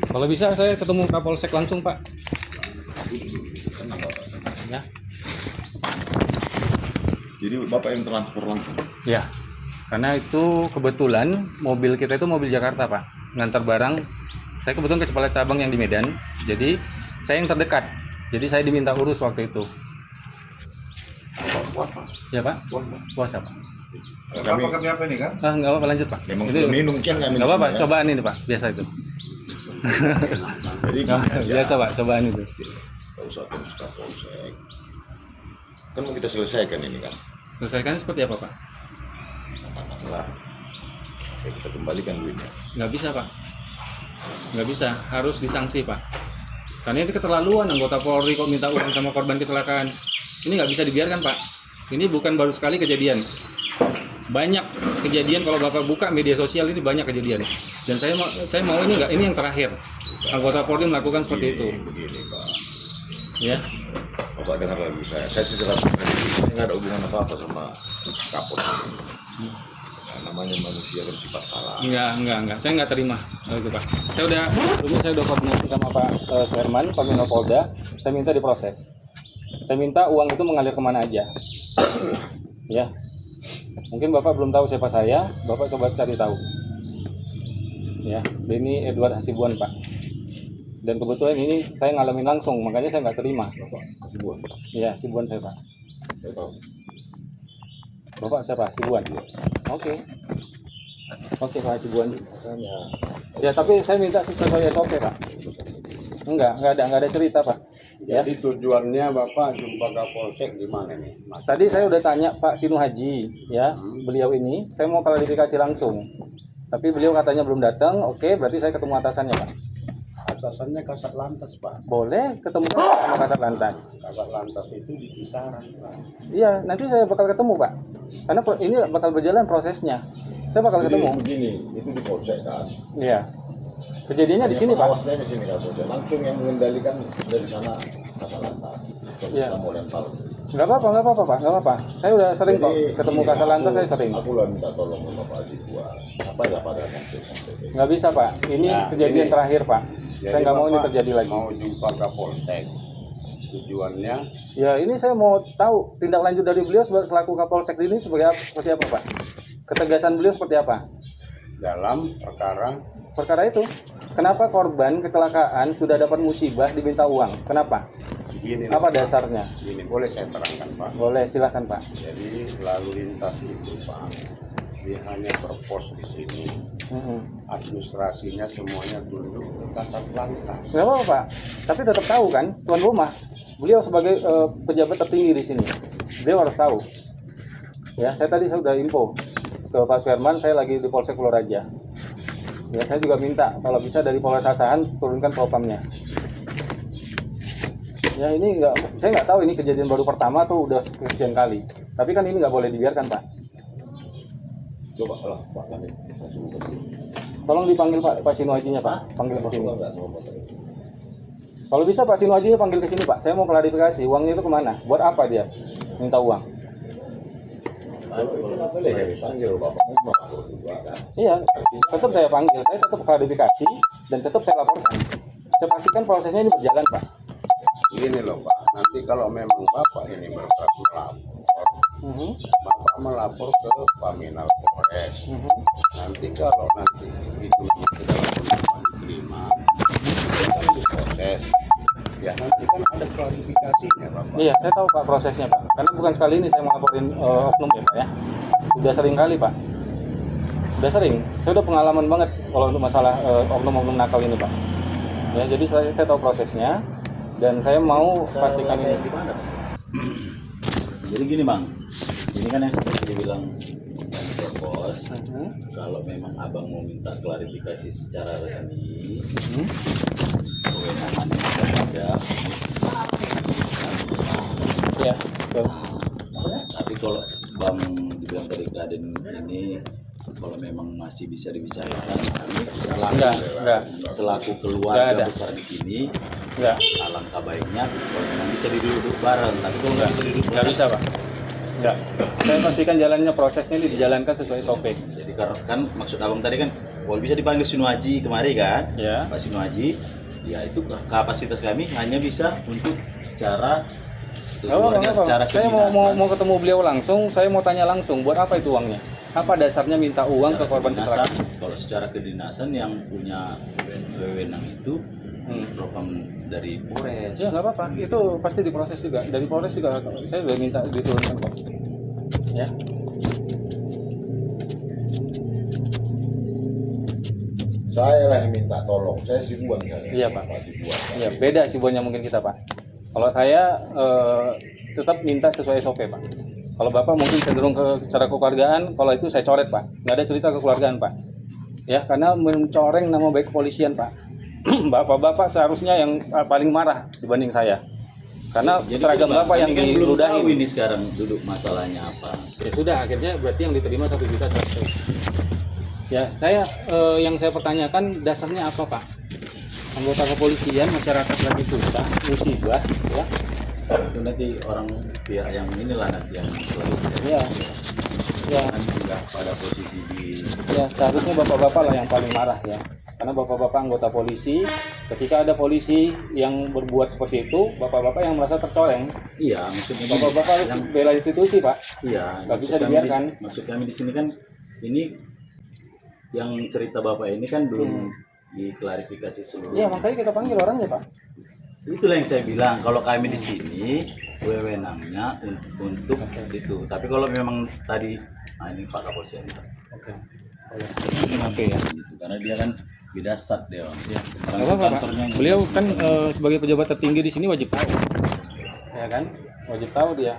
Kalau bisa saya ketemu Kapolsek langsung, Pak. Ya. Jadi Bapak yang transfer langsung? Ya. Karena itu kebetulan mobil kita itu mobil Jakarta, Pak. Ngantar barang. Saya kebetulan kepala cabang yang di Medan. Jadi saya yang terdekat. Jadi saya diminta urus waktu itu. Puas, Pak? Ya, Pak? Puas. Puasa, Pak. Kami Kami apa nih kan? Nggak apa-apa, lanjut, Pak. memang Itu sudah minum kan kami. nggak apa-apa, ya? cobaan ini, Pak. Biasa itu. Jadi gini aja. Biasa, Pak, cobaan itu. Nggak usah terus Kapolsek. Kan mau kita selesaikan ini kan. Selesaikan seperti apa, Pak? Katakanlah. Ya kita kembalikan duitnya. Nggak bisa, Pak. Nggak bisa, harus disanksi, Pak. Karena itu keterlaluan anggota Polri kok minta uang sama korban kecelakaan. Ini nggak bisa dibiarkan, Pak. Ini bukan baru sekali kejadian. Banyak kejadian kalau Bapak buka media sosial ini banyak kejadian. Dan saya mau ini nggak, ini yang terakhir. Anggota Polri melakukan seperti itu. Begini, Pak. Ya. Bapak dengar lagu saya secara pribadi saya nggak ada hubungan apa-apa sama Kapolsek. Nah, namanya manusia bersifat salah. Enggak. Saya nggak terima itu, Pak. Saya udah koordinasi sama Pak Herman, Pak Polda. Saya minta diproses. Saya minta uang itu mengalir kemana aja. Ya. Mungkin Bapak belum tahu siapa saya, Bapak coba cari tahu. Ya, Benny Edward Hasibuan, Pak. Dan kebetulan ini saya ngalamin langsung, makanya saya nggak terima. Bapak Hasibuan. Iya, Hasibuan saya, Pak. Saya tahu. Bapak siapa? Hasibuan. Oke. Oke, Pak Hasibuan. Makanya Ya, tapi saya minta sesuai SOP, Pak. Enggak ada cerita, Pak. Ya. Jadi tujuannya Bapak jumpa Kapolsek di mana nih? Mas? Tadi saya udah tanya Pak Sinu Haji, ya, beliau ini, saya mau klarifikasi langsung. Tapi beliau katanya belum datang. Oke, berarti saya ketemu atasannya, Pak. Atasannya Kasat Lantas, Pak. Boleh ketemu sama Kasat Lantas. Kasat Lantas itu di kisaran, Pak. Iya, nanti saya bakal ketemu, Pak. Karena ini bakal berjalan prosesnya. Saya bakal jadi ketemu. begini, itu di Polsek kan. Iya. Kejadiannya di sini, Pak. Pengawasnya di sini Kapolsek. Langsung yang mengendalikan dari sana Kasat Lantas. Kalau Iya. kita mau lempar. Nggak apa-apa, Pak. Nggak apa-apa. Saya udah sering kok ketemu gini, Kasat Lantas, saya sering. Aku lah minta tolong sama Bapak Hasibuan. Apa ya pada sampai. Nggak bisa, Pak. Ini Nah, kejadian ini. terakhir, Pak. Jadi Saya nggak mau ini Bapak terjadi lagi. Mau jumpa Kapolsek. Tujuannya Ya, ini saya mau tahu tindak lanjut dari beliau selaku Kapolsek ini seperti apa, Pak? Ketegasan beliau seperti apa? dalam perkara Perkara itu, kenapa korban kecelakaan sudah dapat musibah diminta uang? Kenapa? begini. Apa Pak. dasarnya? Ini boleh saya terangkan, Pak. Boleh, silahkan, Pak. Jadi lalu lintas itu, Pak, dia hanya berpos di sini. Administrasinya semuanya tunduk ke Kasat Lantas. Nggak apa-apa, Pak. Tapi tetap tahu kan, tuan rumah. Beliau sebagai pejabat tertinggi di sini. Beliau harus tahu. Ya, saya sudah info ke Pak Suherman, saya lagi di Polsek Pulau Raja. Ya, saya juga minta kalau bisa dari Polres Asahan turunkan propamnya. Ya, ini saya nggak tahu ini kejadian baru pertama tuh udah sekian kali. Tapi kan ini nggak boleh dibiarkan, Pak. Coba lah Pak kami. Tolong dipanggil Pak Sinu Hajinya, Pak. Panggil ke sini. Enggak sama Bapak. Kalau bisa Pak Sinu Hajinya panggil ke sini, Pak. Saya mau klarifikasi, uangnya itu kemana? Buat apa dia minta uang? Boleh ya dipanggil Bapak mau juga kan. Iya, tetap saya panggil. Saya tetap klarifikasi dan tetap saya laporkan. Saya pastikan prosesnya ini berjalan, Pak. Gini loh, Pak, nanti kalau memang Bapak ini berkeras melapor, Bapak melapor ke Paminal Polres. Nanti kalau nanti itu dalam penetapan diterima, itu kan diproses. Ya nanti kan ada klarifikasinya, Bapak. Iya, saya tahu Pak prosesnya, Pak. Karena bukan sekali ini saya melaporin oknum ya, Pak ya. Sudah sering kali, Pak. Sudah sering. Saya udah pengalaman banget kalau untuk masalah oknum-oknum nakal ini, Pak. Ya, jadi saya tahu prosesnya dan saya mau pastikan ini. Jadi gini Bang, ini kan yang seperti dibilang Bos, kalau memang Abang mau minta klarifikasi secara resmi, kewenangan yang ada. Ya, betul. Tapi kalau Bang dibilang tadi keadaan ini, kalau memang masih bisa dibicarakan, Enggak. selaku Nggak keluarga ada. besar di sini, Enggak. alangkah baiknya kalau memang bisa duduk bareng. Tapi kalau nggak bisa duduk Nggak bareng, bisa, Pak. Enggak. Saya pastikan jalannya prosesnya ini dijalankan sesuai SOP. jadi kan maksud Abang tadi kan kalau bisa dipanggil Sinuaji kemari kan, Ya. Pak Sinuaji, ya itu kapasitas kami hanya bisa untuk secara keluarga, secara Saya mau ketemu beliau langsung, saya mau tanya langsung, buat apa itu uangnya? Apa dasarnya minta uang ke korban kecelakaan? Kalau secara kedinasan yang punya wewenang itu propam dari Polres. Ya nggak apa-apa, itu pasti diproses juga. Dari Polres juga saya udah minta diturunkan kok. Ya. Saya lah yang minta tolong, saya Sibuan saya. Iya, Pak. Pak Sibuan. Ya beda sibuannya mungkin kita Pak. Kalau saya tetap minta sesuai SOP Pak. Kalau Bapak mungkin cenderung ke cara kekeluargaan, kalau itu saya coret Pak. Nggak ada cerita kekeluargaan Pak. Ya karena mencoreng nama baik kepolisian Pak. Bapak-bapak seharusnya yang paling marah dibanding saya. Karena Jadi seragam Bang, Bapak yang kami kan belum tahu diludahin. ini sekarang duduk masalahnya apa. Ya sudah, akhirnya berarti yang diterima 1.100.000. Ya, yang saya pertanyakan dasarnya apa Pak? Anggota kepolisian, masyarakat lagi susah, musibah, ya. Itu nanti orang pihak yang inilah nanti yang Ya, ya, kan juga pada posisi di ya seharusnya bapak-bapak lah yang paling marah ya. Karena bapak-bapak anggota polisi, ketika ada polisi yang berbuat seperti itu, bapak-bapak yang merasa tercoreng. iya maksudnya gini, Bapak-bapak harus yang bela institusi Pak. iya Nggak bisa maksud kami dibiarkan. maksud kami di sini kan ini yang cerita bapak ini kan belum diklarifikasi seluruhnya. Iya, makanya kita panggil orangnya Pak. Itulah yang saya bilang, kalau kami di sini wewenangnya untuk itu. Tapi kalau memang tadi, ini Pak Kapolsek. Oke. Oke ya. Gitu. Karena dia kan bidasat dia. Nggak Orang apa-apa, Pak. kantornya yang- Beliau kan sebagai pejabat tertinggi di sini wajib tahu. Ya kan? Wajib tahu dia.